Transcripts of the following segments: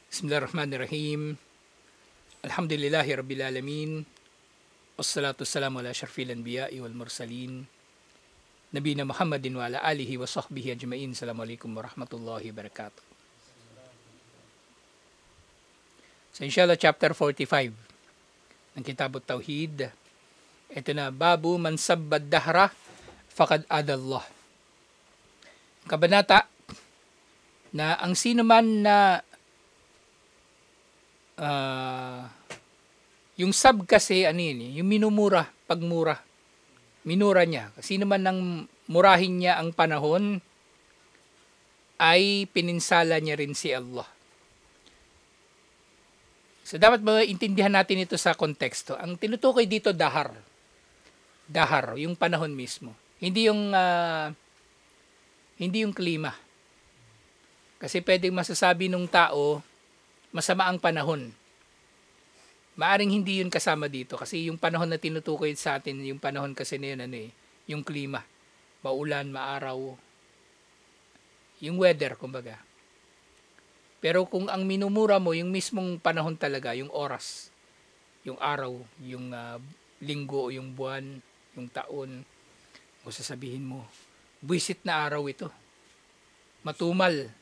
Bismillahirrahmanirrahim. Alhamdulillahi Rabbil Alamin. Wassalatu wassalamu ala syarfil anbiya'i wal mursalin. Nabina Muhammadin wa ala alihi wa sahbihi ajma'in. Assalamualaikum warahmatullahi wabarakatuh. So inshallah chapter 45 ng Kitabut Tauhid. Ito na, babu man sabbad dahra faqad adallah. Kabanata na ang sino man na yung sab kasi yung minumura, pagmura. Minura niya. Sino man nang murahin niya ang panahon ay pininsala niya rin si Allah. So dapat maintindihan natin ito sa konteksto. Ang tinutukoy dito dahar. Dahar, yung panahon mismo. Hindi yung klima. Kasi pwedeng masasabi nung tao masama ang panahon. Maaring hindi yun kasama dito kasi yung panahon na tinutukoy sa atin, yung panahon kasi na yun, yung klima. Maulan, maaraw. Yung weather, kumbaga. Pero kung ang minumura mo, yung mismong panahon talaga, yung oras, yung araw, yung linggo, yung buwan, yung taon, o sasabihin mo, buwisit na araw ito. Matumal.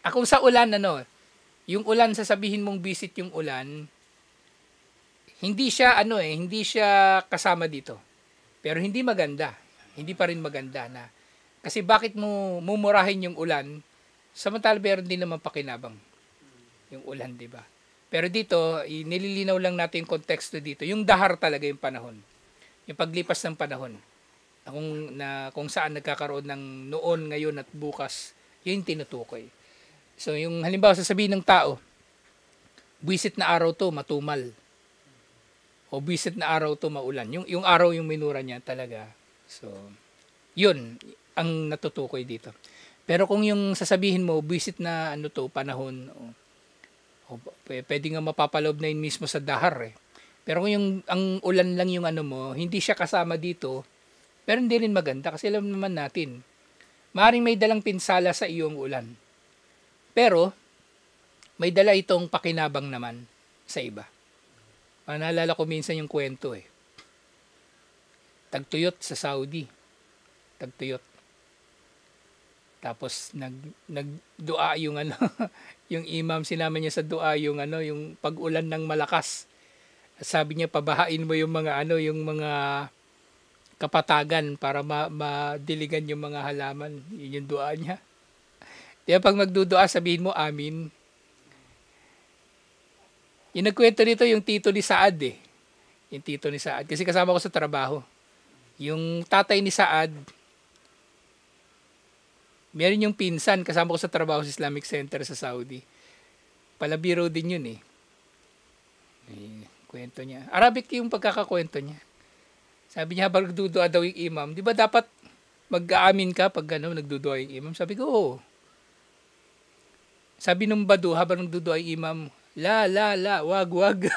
Ako sa ulan, yung ulan, sasabihin mong visit yung ulan, hindi siya kasama dito. Pero hindi maganda. Hindi pa rin maganda na. Kasi bakit mo mumurahin yung ulan, samantala meron din naman pakinabang yung ulan, di ba? Pero dito, nililinaw lang natin yung konteksto dito. Yung dahar talaga yung panahon. Yung paglipas ng panahon. Kung saan nagkakaroon ng noon, ngayon at bukas, yun yung tinutukoy. So, yung halimbawa sasabihin ng tao, buwisit na araw to, matumal. O buwisit na araw to, maulan. Yung araw yung minura niya talaga. So, yun ang natutukoy dito. Pero kung yung sasabihin mo, buwisit na panahon, pwede nga mapapalob na yun mismo sa dahar eh. Pero kung ang ulan lang yung hindi siya kasama dito, pero hindi rin maganda kasi alam naman natin, maaaring may dalang pinsala sa iyong ulan. Pero, may dala itong pakinabang naman sa iba. Naalala ko minsan yung kwento eh. Tagtuyot sa Saudi. Tagtuyot. Tapos, nagdua yung yung imam, sinama niya sa dua yung yung pag-ulan ng malakas. Sabi niya, pabahain mo yung mga yung mga kapatagan para madiligan yung mga halaman. Yun yung dua niya. Kaya pag magdudua, sabihin mo, amin. Yung nagkwento nito, yung tito ni Saad eh. Yung tito ni Saad. Kasi kasama ko sa trabaho. Yung tatay ni Saad, meron yung pinsan, kasama ko sa trabaho sa Islamic Center sa Saudi. Palabiro din yun eh. May kwento niya. Arabic yung pagkakakwento niya. Sabi niya, habang nagdudua daw yung imam, di ba dapat mag-aamin ka pag nagdudua yung imam? Sabi ko, oo. Sabi nung badu, habang nagdudua yung imam, la, wag.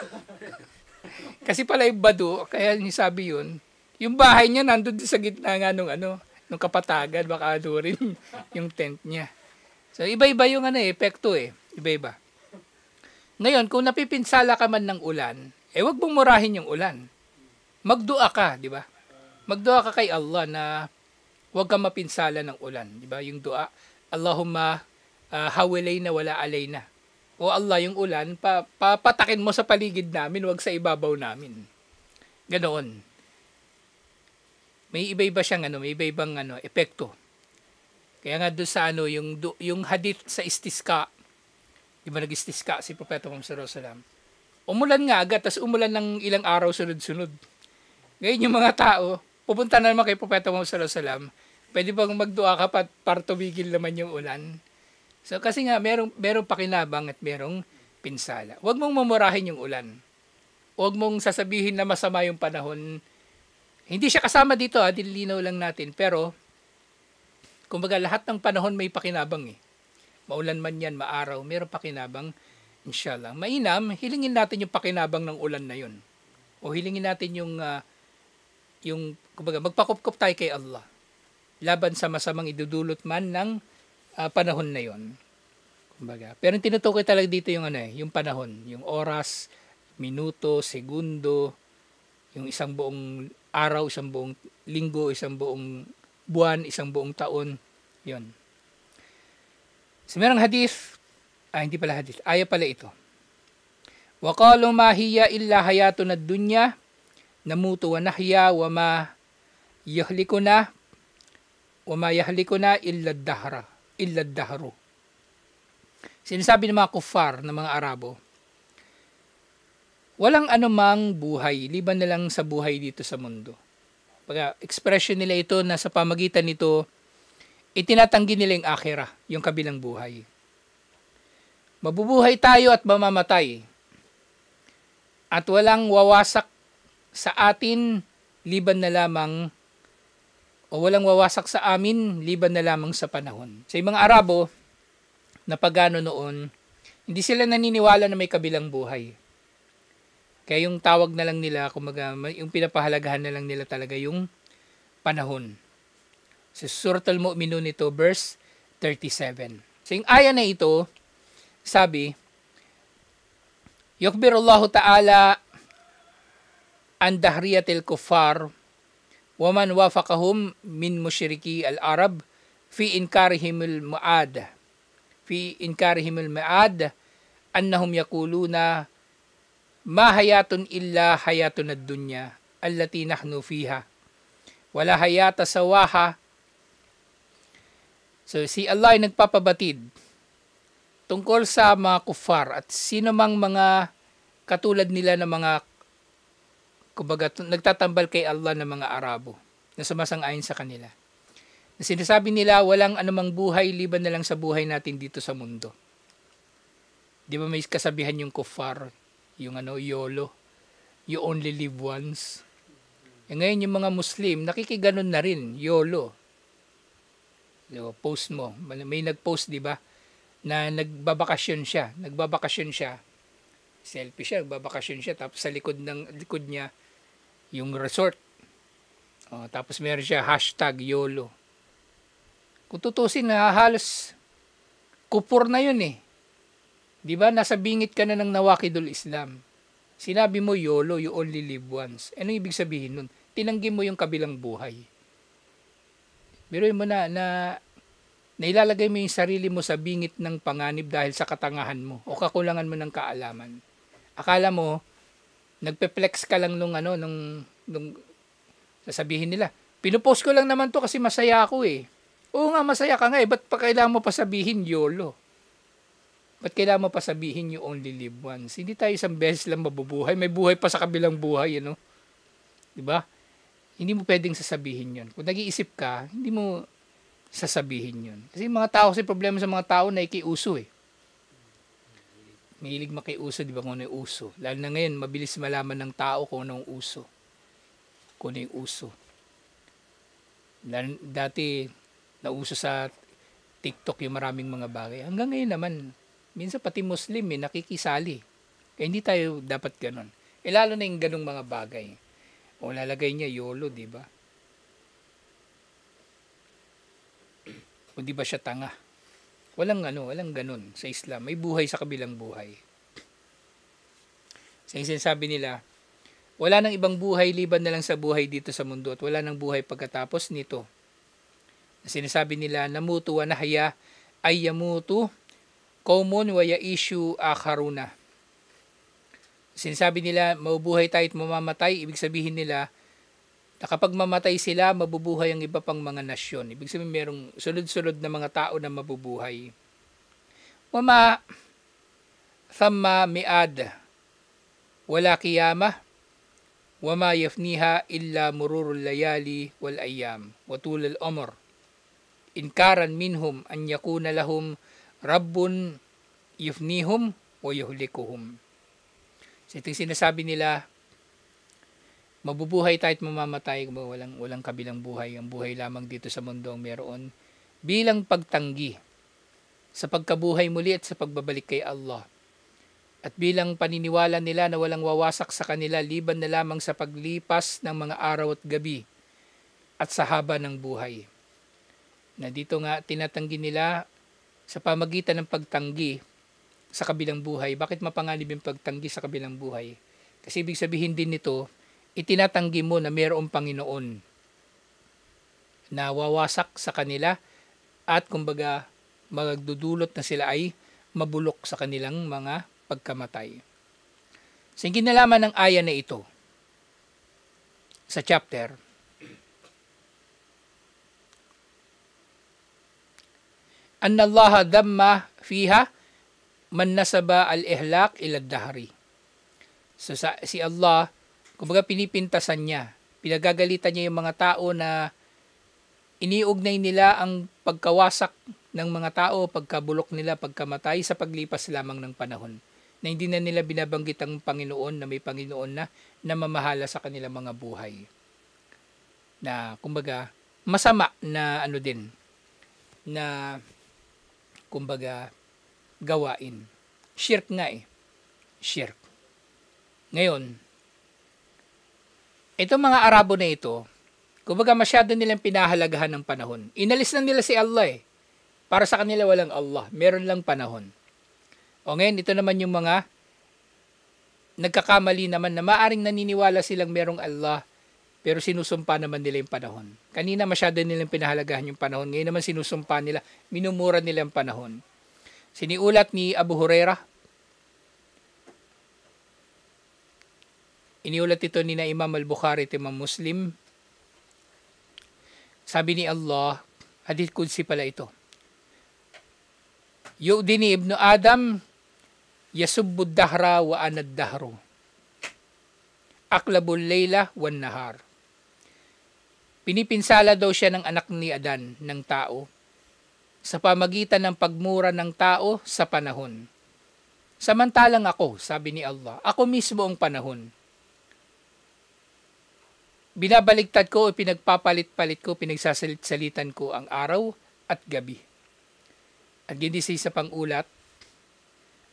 Kasi pala yung badu, kaya niya sabi yun, yung bahay niya nandun sa gitna nga nung kapatagan, baka rin yung tent niya. So, iba-iba yung epekto eh. Iba-iba. Ngayon, kung napipinsala ka man ng ulan, wag mong murahin yung ulan. Magdua ka, di ba? Magdua ka kay Allah na wag kang mapinsala ng ulan, di ba? Yung dua, Allahumma hawalayna wala alayna. O Allah, yung ulan, papatakin mo sa paligid namin, wag sa ibabaw namin. Ganoon. May iba-iba siyang may iba-ibang epekto. Kaya nga doon sa yung hadith sa istisqa, di ba nag-istisqa si Propeta Muhammad sallallahu alaihi wasallam. Umulan nga agad, tas umulan ng ilang araw sunod-sunod. Ngayon yung mga tao, pupunta na naman kay Propeta Muhammad sallallahu alaihi wasallam, pwede bang magdua ka para tumigil naman yung ulan? So kasi nga merong pakinabang at merong pinsala. Huwag mong mamurahin yung ulan. Huwag mong sasabihin na masama yung panahon. Hindi siya kasama dito, dilinaw lang natin. Pero, kumbaga lahat ng panahon may pakinabang eh. Maulan man yan, maaraw, merong pakinabang. Inshallah. Mainam, hilingin natin yung pakinabang ng ulan na yun. O hilingin natin yung kumbaga, magpakupkup tayo kay Allah. Laban sa masamang idudulot man ng panahon na yon. Kumbaga. Pero yung tinutukoy talaga dito yung yung panahon, yung oras, minuto, segundo, yung isang buong araw, isang buong linggo, isang buong buwan, isang buong taon. Yun. So, merong hadith, hindi pala hadith, aya pala ito. Wa qalu ma hiya illa hayatun ad-dunya namutu wa nahya wa ma yahlikuna illa ad-dahru. Sinasabi ng mga kuffar, ng mga Arabo, walang anumang buhay, liban na lang sa buhay dito sa mundo. Pag expression nila ito na sa pamagitan nito, itinatanggi nila yung akhirah, yung kabilang buhay. Mabubuhay tayo at mamamatay. At walang wawasak sa atin, liban na lamang, o walang wawasak sa amin, liban na lamang sa panahon. Sa mga Arabo, na pagano noon, hindi sila naniniwala na may kabilang buhay. Kaya yung tawag na lang nila, kumaga, yung pinapahalagahan na lang nila talaga yung panahon. Sa Surat Al-Mu'minun ito, verse 37. So yung aya na ito, sabi, Yukbirullahu ta'ala an dahriyatil kuffar wa man wafaqahum min musyriki al-Arab fi inkarihim al-mu'ad. Fi inkarihim al-ma'ad annahum yaquluna ma hayatun illa hayatun ad-dunya allati nahnu fiha wala hayata sawaha. So si Allah ay nagpapabatid tungkol sa mga kuffar at sino mang mga katulad nila na mga kumbaga nagtatambal kay Allah na mga Arabo na sumasang-ayon sa kanila. Na sinasabi nila walang anumang buhay liban na lang sa buhay natin dito sa mundo. Di ba may kasabihan yung kuffar, yung YOLO, you only live once. E ngayon yung mga Muslim, nakikiganon na rin, YOLO. So, post mo, may nag-post di ba, na nagbabakasyon siya, selfie siya, nagbabakasyon siya, tapos sa likod niya, yung resort. Tapos meron siya hashtag YOLO. Kung tutusin na halos kupur na yun eh. Di ba? Nasa bingit ka na ng Nawakidul Islam. Sinabi mo YOLO, you only live once. Ano ibig sabihin nun? Tinanggi mo yung kabilang buhay. Biruin mo na ilalagay mo yung sarili mo sa bingit ng panganib dahil sa katangahan mo o kakulangan mo ng kaalaman. Akala mo, nagpe-flex ka lang nung sasabihin nila. Pinupost ko lang naman to kasi masaya ako eh. Oo nga, masaya ka nga eh. Ba't pa kailangan mo pa sabihin YOLO? Ba't kailangan mo pa sabihin you only live once? Hindi tayo isang beses lang mabubuhay. May buhay pa sa kabilang buhay, Diba? Hindi mo pwedeng sasabihin yun. Kung nag-iisip ka, hindi mo sasabihin yun. Kasi mga tao, kasi problema sa mga tao na ikiuso eh. Mahilig makiuso, di ba kung ano yung uso? Lalo na ngayon, mabilis malaman ng tao kung ano yung uso. Kung ano yung uso. Dati, nauso sa TikTok yung maraming mga bagay. Hanggang ngayon naman, minsan pati Muslim nakikisali. Kaya hindi tayo dapat ganon. Lalo na yung ganong mga bagay. O lalagay niya YOLO, di ba? O di ba siya tanga? Walang ganon sa Islam. May buhay sa kabilang buhay. Sa sinasabi nila, wala nang ibang buhay liban na lang sa buhay dito sa mundo at wala nang buhay pagkatapos nito. Sinasabi nila, namutu wa nahya ay yamutu qaumun wa yaishu akharuna. Sinasabi nila, mabubuhay tayo at mamamatay. Ibig sabihin nila, na kapag mamatay sila, mabubuhay ang iba pang mga nasyon. Ibig sabihin, merong sunod-sunod na mga tao na mabubuhay. Wama thamma mi'ad wala qiyamah wama yafniha illa mururul layali wal ayyam wa tulal umr. Inkaran minhum an yakuna lahum rabbun yufnihum wa yuhlikuhum. So ito yung sinasabi nila, mabubuhay tayo at mamamatay, walang kabilang buhay. Ang buhay lamang dito sa mundo ang meron bilang pagtanggi sa pagkabuhay muli at sa pagbabalik kay Allah. At bilang paniniwala nila na walang wawasak sa kanila liban na lamang sa paglipas ng mga araw at gabi at sa haba ng buhay. Na dito nga tinatanggi nila sa pamagitan ng pagtanggi sa kabilang buhay. Bakit mapanganib yung pagtanggi sa kabilang buhay? Kasi ibig sabihin din nito, itinatanggi mo na mayroong Panginoon na wawasak sa kanila at kumbaga magdudulot na sila ay mabulok sa kanilang mga pagkamatay. So, yung kinalaman ng aya na ito sa chapter, anna Allah damma fiha man nasaba al-ihlak ila dahri. So si Allah, kumbaga pinipintasan niya, pinagagalitan niya yung mga tao na iniugnay nila ang pagkawasak ng mga tao, pagkabulok nila, pagkamatay sa paglipas lamang ng panahon. Na hindi na nila binabanggit ang Panginoon na may Panginoon na namamahala sa kanilang mga buhay. Na kumbaga masama na ano din, na kumbaga gawain. Shirk nga eh. Shirk. Ngayon, itong mga Arabo na ito, kumbaga masyado nilang pinahalagahan ng panahon. Inalis na nila si Allah eh. Para sa kanila walang Allah. Meron lang panahon. O ngayon, ito naman yung mga nagkakamali naman na maaring naniniwala silang merong Allah, pero sinusumpa naman nila yung panahon. Kanina masyado nilang pinahalagahan yung panahon. Ngayon naman sinusumpa nila, minumura nila yung panahon. Siniulat ni Abu Hurairah, iniulat ito ni na Imam al-Bukhari at Imam Muslim. Sabi ni Allah, hadith qudsi pala ito, Yu'dini ibnu Adam, yasubbu dahra wa anad dahru. Aklabul layla wan nahar. Pinipinsala daw siya ng anak ni Adan, ng tao, sa pamagitan ng pagmura ng tao sa panahon. Samantalang ako, sabi ni Allah, ako mismo ang panahon. Binabaligtad ko o pinagpapalit-palit ko, pinagsasalit-salitan ko ang araw at gabi. At hindi sa isa pang ulat,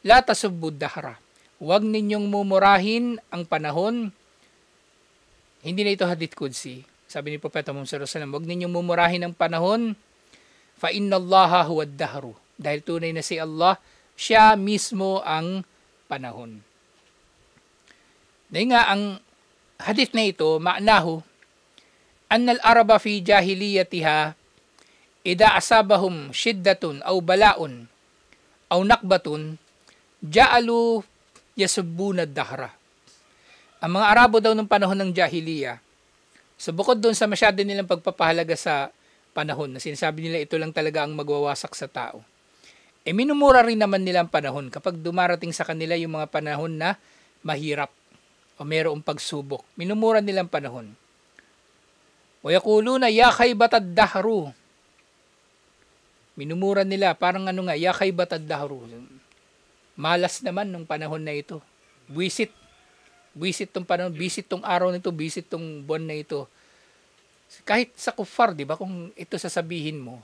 la tasubbu dahra. Huwag ninyong mumurahin ang panahon. Hindi na ito hadith qudsi. Sabi ni Propeta Muhammad sallallahu alaihi wasallam, huwag ninyong mumurahin ang panahon. Fa inna Allaha huwa ad-dahru. Dahil tunay na si Allah, siya mismo ang panahon. Dahil nga ang hadith na ito, ma'nahu, annal araba fi jahiliyatiha, ida asabahum shiddatun aw balaun aw nakbatun, ja'alu yasubbuna ad-dahra. Ang mga Arabo daw ng panahon ng jahiliya, so bukod doon sa masyado nilang pagpapahalaga sa panahon, na sinasabi nila ito lang talaga ang magwawasak sa tao, minumura rin naman nila ang panahon kapag dumarating sa kanila yung mga panahon na mahirap o mayroong pagsubok. Minumura nila ang panahon. Wa yaquluna ya khaybatad dahru. Minumura nila, parang ano nga, ya khaybatad dahru. Malas naman nung panahon na ito. Buwisit tong panahon, bisit tong araw nito, bisit tong buwan na ito. Kahit sa kuffar, di ba, kung ito sasabihin mo,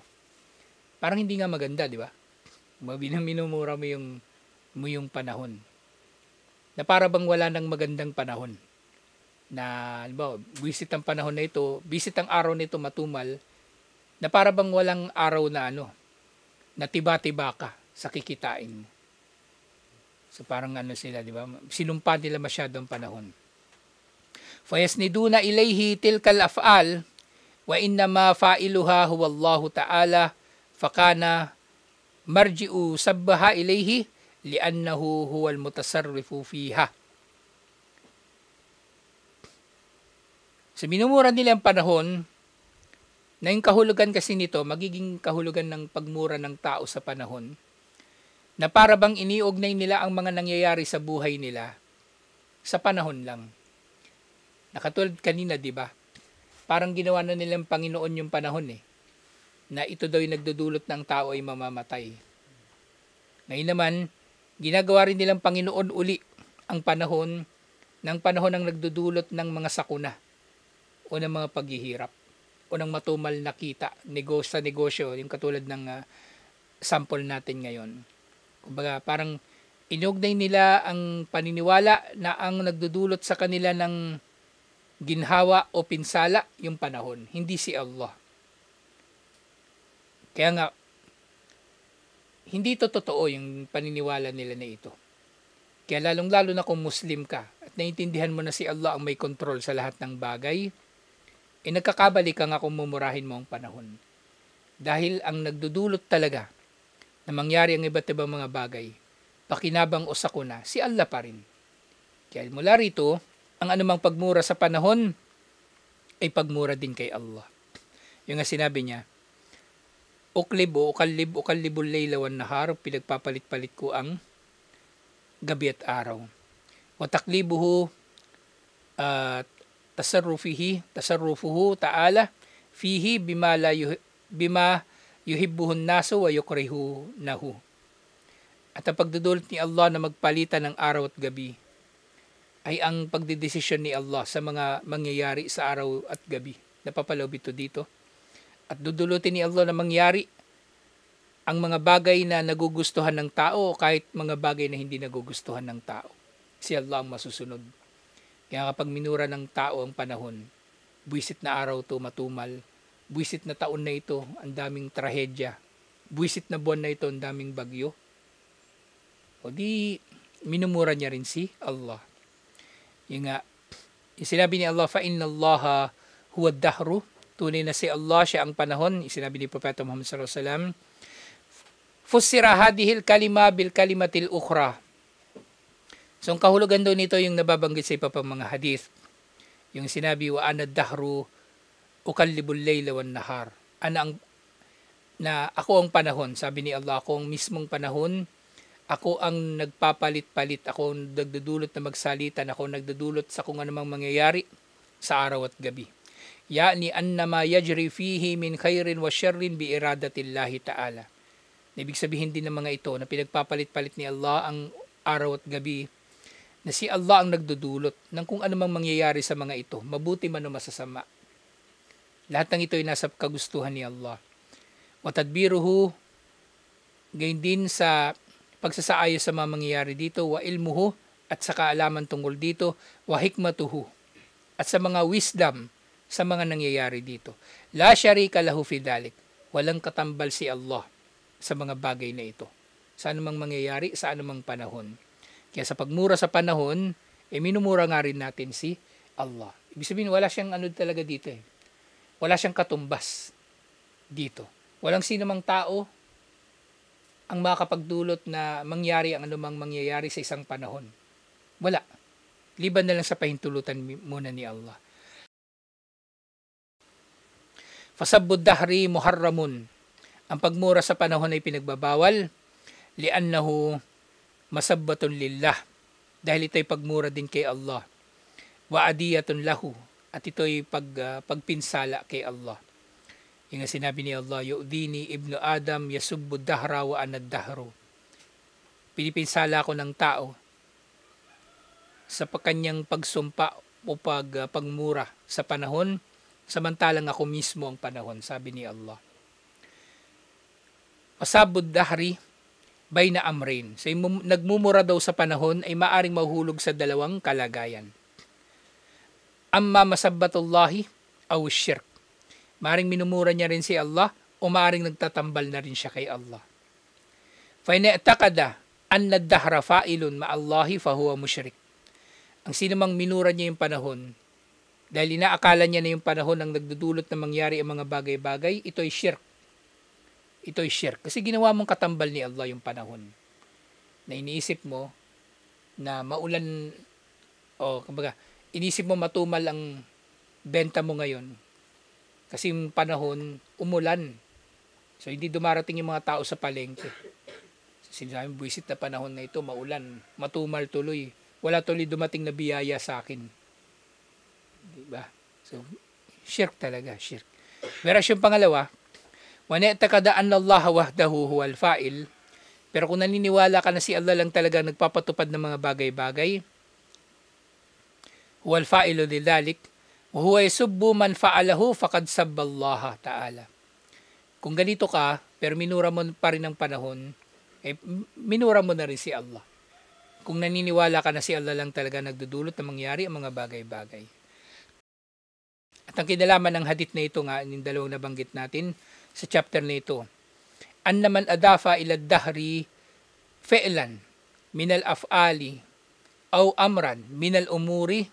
parang hindi nga maganda, di ba? Minumura mo yung panahon. Na para bang wala nang magandang panahon. Na, halimbawa, bisit ang panahon na ito, bisit ang araw nito matumal, na para bang walang araw na na tiba-tiba ka sa kikitain mo. So parang sila, di ba? Sinumpa nila masyado ang panahon. Fayasniduna ilayhi tilkal af'al wa innama fa'iluha huwa Allah ta'ala fakana marji'u sabbaha ilayhi li'annahu huwal mutasarrifu fiha. So minumura nila ang panahon, na yung kahulugan kasi nito, magiging kahulugan ng pagmura ng tao sa panahon, na para bang iniugnay nila ang mga nangyayari sa buhay nila sa panahon lang. Nakatulad kanina, di ba? Parang ginawa na nilang Panginoon yung panahon na ito daw yung nagdudulot ng tao ay mamamatay. Ngayon naman, ginagawa rin nilang Panginoon uli ang panahon ng nagdudulot ng mga sakuna o ng mga paghihirap o ng matumal na kita sa negosyo, yung katulad ng sample natin ngayon. Kumbaga, parang inugnay nila ang paniniwala na ang nagdudulot sa kanila ng ginhawa o pinsala yung panahon, hindi si Allah. Kaya nga, hindi to totoo yung paniniwala nila na ito. Kaya lalong-lalo na kung Muslim ka at naiintindihan mo na si Allah ang may control sa lahat ng bagay, nagkakabali ka nga kung mumurahin mo ang panahon. Dahil ang nagdudulot talaga na mangyari ang iba't ibang mga bagay, pakinabang o sakuna, si Allah pa rin. Kaya mula rito, ang anumang pagmura sa panahon ay pagmura din kay Allah. Yung nga sinabi niya, ukalibul layla wan nahar, pinagpapalit-palit ko ang gabi at araw. Wataklibuhu tasarrufuhu ta'ala fihi bima yuhibbuhun nasu wa yukrihunahu. At ang pagdudulot ni Allah na magpalitan ng araw at gabi ay ang pagdedesisyon ni Allah sa mga mangyayari sa araw at gabi. Napapaloob ito dito. At dudulutin ni Allah na mangyari ang mga bagay na nagugustuhan ng tao o kahit mga bagay na hindi nagugustuhan ng tao. Si Allah ang masusunod. Kaya kapag minura ng tao ang panahon, buwisit na araw to matumal, buwisit na taon na ito, ang daming trahedya, buwisit na buwan na ito, ang daming bagyo, o di minumura niya rin si Allah. Yung nga, yung sinabi ni Allah, فَإِنَّ اللَّهَ هُوَ الدَّهْرُ, tunay na si Allah, siya ang panahon. Sinabi ni Propeta Muhammad sallallahu alaihi wasallam, فُسِّرَ هَذِهِ الْكَلِمَةِ بِالْكَلِمَةِ الْأُخْرَى. So, ang kahulugan doon nito yung nababanggit sa iba pang mga hadith. Yung sinabi, وَأَنَا الدَّهْرُ أُقَلِّبُ اللَّيْلَ وَالنَّهَارَ. Na ako ang panahon, sabi ni Allah, ako ang mismong panahon, ako ang nagpapalit-palit, ako ang nagdudulot na magsalitan, ako ang nagdudulot sa kung anumang mangyayari sa araw at gabi. Yani annama yajri fihi min khairin wa syarrin bi iradatillahi ta'ala. Ibig sabihin din ng mga ito na pinagpapalit-palit ni Allah ang araw at gabi, na si Allah ang nagdudulot ng kung anumang mangyayari sa mga ito, mabuti man o masasama. Lahat ng ito ay nasa kagustuhan ni Allah. Wa tadbiruhu, gayon din sa pagsasaayos sa mga mangyayari dito, wa ilmuhu, at sa kaalaman tungkol dito, wa hikmatuhu, at sa mga wisdom sa mga nangyayari dito. La syarika lahu fi dhalik, walang katambal si Allah sa mga bagay na ito. Sa anumang mangyayari, sa anumang panahon. Kaya sa pagmura sa panahon, minumura nga rin natin si Allah. Ibig sabihin, wala siyang ano talaga dito eh. Wala siyang katumbas dito. Walang sinumang tao ang makakapagdulot na mangyari ang anumang mangyayari sa isang panahon. Wala. Liban na lang sa pahintulutan muna ni Allah. Fasabbud dahri muharramun. Ang pagmura sa panahon ay pinagbabawal li'annahu masabbatun lillah. Dahil ito ay pagmura din kay Allah. Wa adiyatun lahu. At ito ay pagpinsala kay Allah. Yung sinabi ni Allah, yu'dini ibnu Adam yasubbu dahra wa anad dahru. Pinipinsala ko ng tao sa kanyang pagsumpa o pagmura sa panahon, samantalang ako mismo ang panahon, sabi ni Allah. Pasabud dahri bayna amrain. So nagmumura daw sa panahon ay maaring mahulog sa dalawang kalagayan. Amma masabbatullahi aw syirk. Maaring minumura niya rin si Allah o maaring nagtatambal na rin siya kay Allah. Fa in i'taqada anna ad-dahra fa'ilun ma'allahi fa huwa musyrik. Ang sinumang minura niya yung panahon dahil inaakala niya na yung panahon ang nagdudulot na mangyari ang mga bagay-bagay, ito ay syirk. Ito ay syirk. Kasi ginawa mong katambal ni Allah yung panahon. Na iniisip mo na maulan o kumbaga, inisip mo matumal ang benta mo ngayon. Kasi yung panahon, umulan. So, hindi dumarating yung mga tao sa palengke. Sinasabi, buwisit na panahon na ito, maulan, matumal tuloy. Wala tuloy dumating na biyaya sa akin. Diba? So, shirk talaga, shirk. Whereas yung pangalawa, وَنَعْتَقَدَ أَنَّ اللَّهَ وَحْدَهُ هُوَ الْفَائِلِ. Pero kung naniniwala ka na si Allah lang talaga nagpapatupad ng mga bagay-bagay, هُوَ الْفَائِلُ لِذَلِكَ وَهُوَ يَسُبُّ مَنْ فَعَلَهُ فَقَدْ سَبَّ اللَّهَ ta'ala. Kung ganito ka, pero minura mo pa rin ang panahon, minura mo na rin si Allah. Kung naniniwala ka na si Allah lang talaga nagdudulot na mangyari ang mga bagay-bagay. At ang kinalaman ng hadith na ito nga, yung dalawang nabanggit natin sa chapter na ito, anna man adafa ila dahri fi'lan min al-af'ali aw amran min al-umuri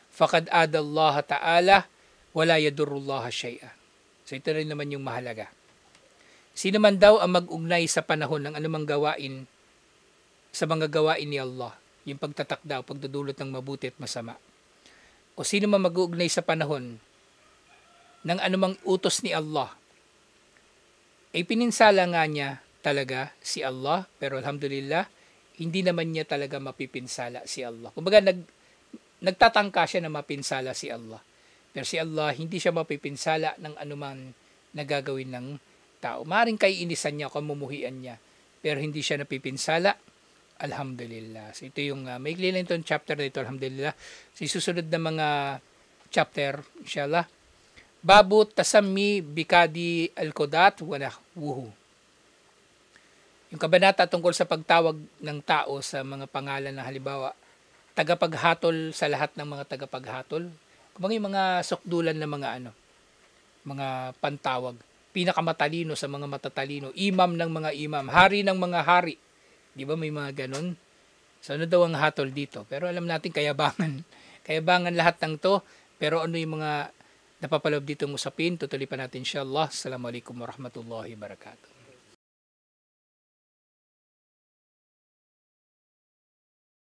faqad ada Allah ta'ala wala yadurrullaha shay'a. So ito rin naman yung mahalaga. Sino man daw ang mag-ugnay sa panahon ng anumang gawain sa mga gawain ni Allah, yung pagtatakda o pagdudulot ng mabuti at masama. O sino man mag-uugnay sa panahon ng anumang utos ni Allah, ay pininsala nga niya talaga si Allah, pero alhamdulillah, hindi naman niya talaga mapipinsala si Allah. Kumbaga, nagtatangka siya na mapinsala si Allah. Pero si Allah, hindi siya mapipinsala ng anumang nagagawin ng tao. Maring kaiinisan niya, kamumuhian niya, pero hindi siya napipinsala. Alhamdulillah. So ito yung maikli lang itong chapter na ito, alhamdulillah. So susunod na mga chapter, inshallah. Babu tasammi bikadi al-qudat wa nahwuhu. Yung kabanata tungkol sa pagtawag ng tao sa mga pangalan na halimbawa, tagapaghatol sa lahat ng mga tagapaghatol. Kumbaga yung mga sukdulan ng mga pantawag. Pinakamatalino sa mga matatalino. Imam ng mga imam. Hari ng mga hari. Di ba may mga ganun? So ano daw ang hatol dito? Pero alam natin kayabangan. Kayabangan lahat ng to. Pero ano yung mga napapaloob dito ng usapin? Tutuloy pa natin inshallah. Assalamualaikum warahmatullahi wabarakatuh.